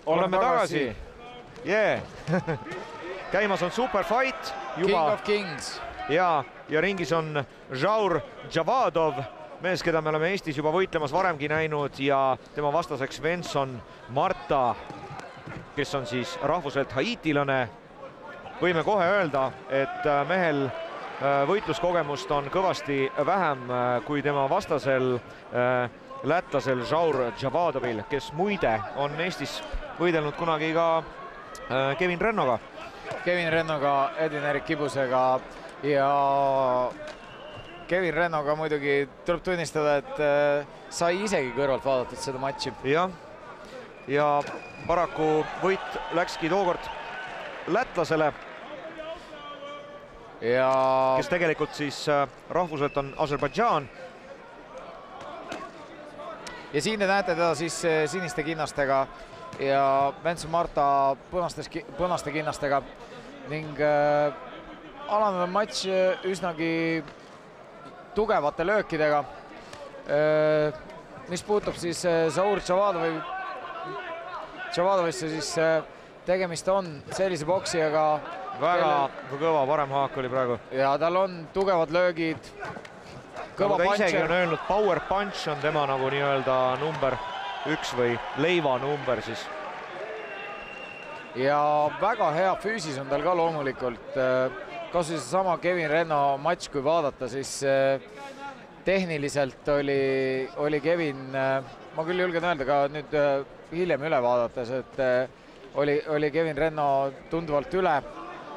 oleme tagasi. Yeah. Käimas on super fight. King of Kings. Ja ringis on Žaur Javadov, mees, keda me oleme Eestis juba võitlemas varemgi näinud ja tema vastaseks Svensson Marta, kes on siis rahvuselt haiitilane. Võime kohe öelda, et mehel võitluskogemust on kõvasti vähem kui tema vastasel lätlasel Žaur Javadovil, kes muide on Eestis võidelnud kunagi ka Kevin Rennoga. Kevin Rennoga, Edvin-Erik Kibusega ja Kevin Rennoga muidugi tuleb tunnistada, et sai isegi kõrvalt vaadatud seda matši. Ja paraku võit läkski tookord lätlasele, kes tegelikult siis rahvuselt on Aserbaidžaan. Ja siin te näete teda siis siniste kinnastega ja Svensson Marta punaste kinnastega ning alanud on matš üsnagi tugevate löökidega. Mis puutub siis Žaur Javadovisse, siis tegemist on sellise poksijaga. Väga kõva paremhaak oli praegu. Ja tal on tugevad löögid. Nagu ta isegi on öelnud, power punch on tema nagu nii-öelda number 1 või leiva number siis. Ja väga hea füüsis on tal ka loomulikult. Kas siis sama Kevin Renno matš, kui vaadata, siis tehniliselt oli Kevin, ma küll julgen öelda ka nüüd hiljem üle vaadates, et oli Kevin Renno tunduvalt üle,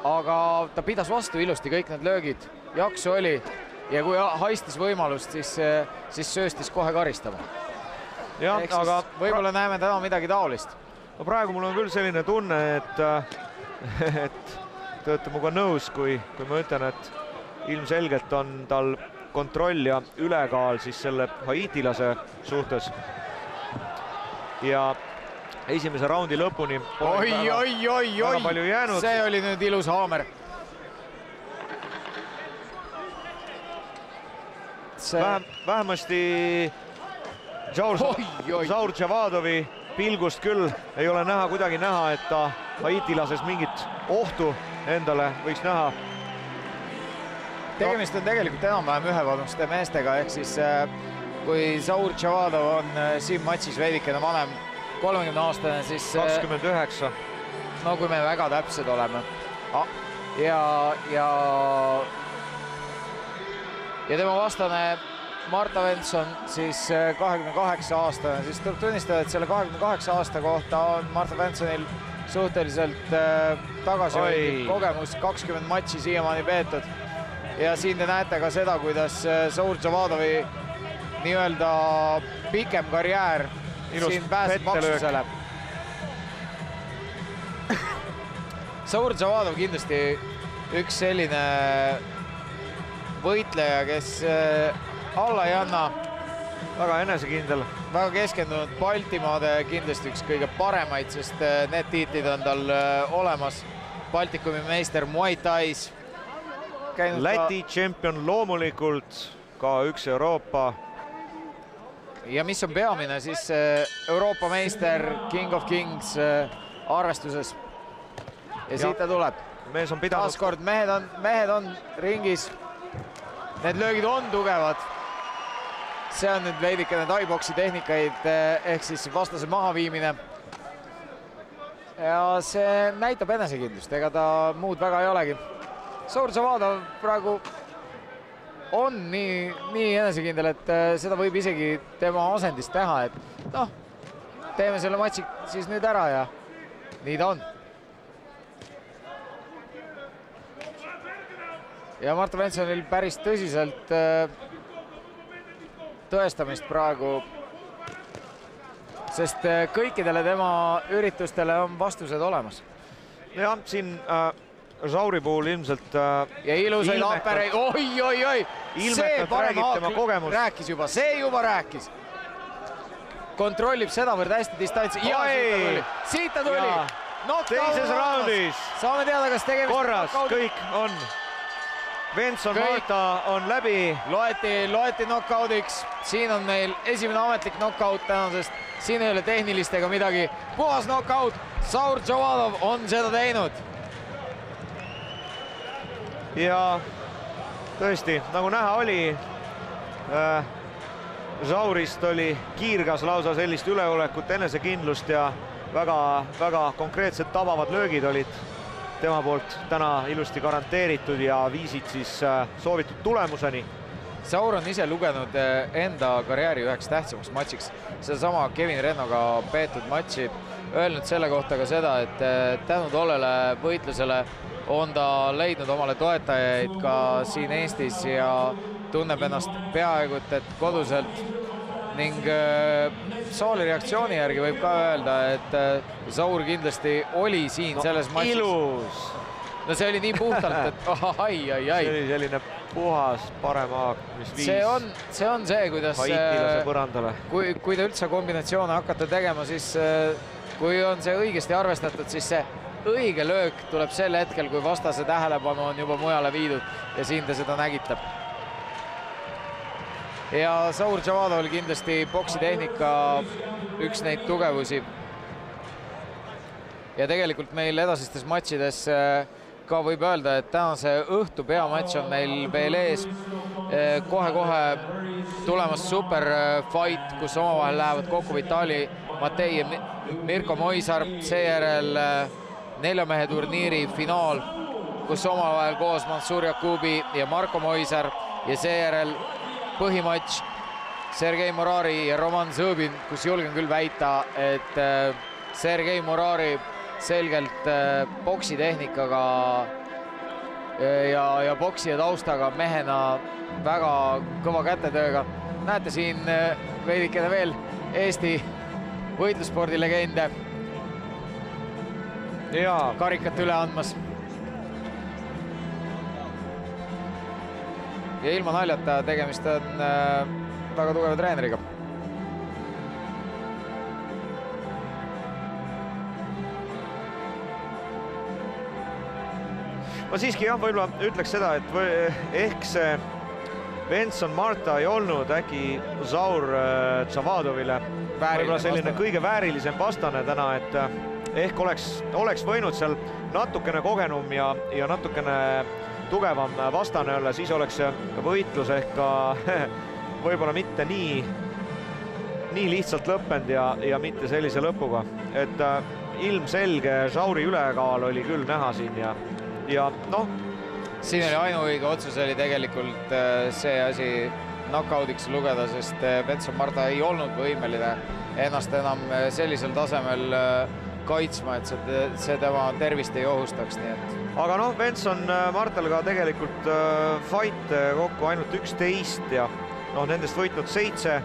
aga ta pidas vastu ilusti kõik need löögid, jaksu oli ja kui haistis võimalust, siis sööstis kohe karistama. Aga võib-olla näeme täna midagi taolist. No praegu mul on küll selline tunne, et te olete muga nõus, kui ma ütlen, et ilmselgelt on tal kontroll ja ülekaal siis selle haiitilase suhtes. Ja esimese raundi lõpuni väga palju jäänud. See oli nüüd ilus haamer. Vähemasti Žaur Javadovi pilgust küll ei ole kuidagi näha, et ta haiitilases mingit ohtu endale võiks näha. Tegemist on tegelikult enam-vähem ühevanuste meestega, ehk siis kui Žaur Javadov on siin matšis veidikene vanem 30-aastane, siis 29. No kui me väga täpsed oleme. Ja tema vastane Marta Svensson siis 28-aastane, siis tuleb tunnistada, et selle 28 aasta kohta on Marta Svenssonil suhteliselt tagasihoidlik kogemus, 20 matši siiamaani peetud. Ja siin te näete ka seda, kuidas Žaur Javadovi nii-öelda pikem karjäär siin pääseb maksusele. Žaur Javadov kindlasti üks selline võitleja, kes alla ei anna. Väga enesekindel. Väga keskendunud Baltimaade kindlasti üks kõige paremaid, sest need tiitlid on tal olemas. Baltikumi meister Muay Thais. Läti tšempion loomulikult, ka üks Euroopa. Ja mis on peamine, siis Euroopa meister King of Kings arvestuses. Ja siit ta tuleb. Taaskord mehed on ringis. Need löögid on tugevad. See on nüüd veidikene taiboksi tehnikaid ehk siis vastase mahaviimine. Ja see näitab enesekindlust, ega ta muud väga ei olegi. Žaur Javadov praegu on nii enesekindel, et seda võib isegi tema asendist teha, et noh, teeme selle matši siis nüüd ära ja nii ta on. Ja Marta Svenssonil päris tõsiselt tõestamist praegu, sest kõikidele tema üritustele on vastused olemas. Ja siin Žauri puhul ilmselt ja ilusaid apereid, oi, see parem haak rääkis juba, see juba rääkis. Kontrollib sedavõrd hästi distantsi ja siit ta tuli. Teises raundis. Saame teada, kas tegemist korras, kõik on. Benson Marta on läbi. Loeti knockoudiks, siin on meil esimene ametlik knockout tänasest, siin ei ole tehnilist ega midagi, puhas knockout, Zaur Javadov on seda teinud. Ja tõesti, nagu näha oli, Zaurist oli kiirgas lausa sellist üleolekut, enesekindlust ja väga konkreetsed tabavad löögid olid tema poolt täna ilusti garanteeritud ja viisid siis soovitud tulemuseni. Zaur on ise lugenud enda karjääri üheks tähtsamaks matšiks, sedasama Kevin Rennoga peetud matši, öelnud selle kohta ka seda, et tänu tollele võitlusele on ta leidnud omale toetajaid ka siin Eestis ja tunneb ennast peaaegu et koduselt ning saali reaktsiooni järgi võib ka öelda, et Zaur kindlasti oli siin selles matšis. Ilus! No see oli nii puhtalt, et ai. See oli selline puhas paremaak, mis viis see on see, kuidas haitilase põrandale. Kui te üldse kombinatsioone hakkate tegema, siis kui on see õigesti arvestatud, siis see õige löök tuleb sel hetkel, kui vastase tähelepanu on juba mujale viidud ja siin ta seda nägitab. Ja Zaur Javadov oli kindlasti poksitehnika üks neid tugevusi. Ja tegelikult meil edasistes matšides ka võib öelda, et tänase õhtu peamatš on meil veel ees. Kohe tulemas super fight, kus omavahel lähevad kokku Vitali Matei ja Mirko Moisar, seejärel 4-mehe turniiri finaal, kus omavahel koos Mansur Jakubi ja Marko Moisar ja seejärel põhimatš Sergei Morari ja Roman Zõbin, kus julgen küll väita, et Sergei Morari selgelt poksitehnikaga ja poksija taustaga mehena väga kõva kätetööga. Näete siin veidikene veel Eesti võitlusspordilegende karikat üle andmas. Ja ilma naljata tegemist on väga tugeva treeneriga. Ma siiski võib-olla ütleks seda, et ehk see Benson Marta ei olnud äkki Zaur Javadovile võib-olla selline kõige väärilisem vastane täna, et ehk oleks võinud seal natukene kogenum ja natukene tugevam vastane olla, siis oleks võitlus ehk ka võib-olla mitte nii lihtsalt lõppenud ja mitte sellise lõpuga. Et ilmselge Zauri ülekaal oli küll näha siin ja noh. Siin oli ainuõige otsus oli tegelikult see asi knockoudiks lugeda, sest Benson Marta ei olnud võimeline ennast enam sellisel tasemel kaitsma, et see tema tervist ei ohustaks. Nii et. Aga noh, Benson Martal ka tegelikult fight kokku ainult 11 ja nendest võitnud 7,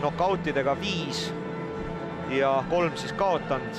knockoutidega 5 ja 3 siis kaotanud.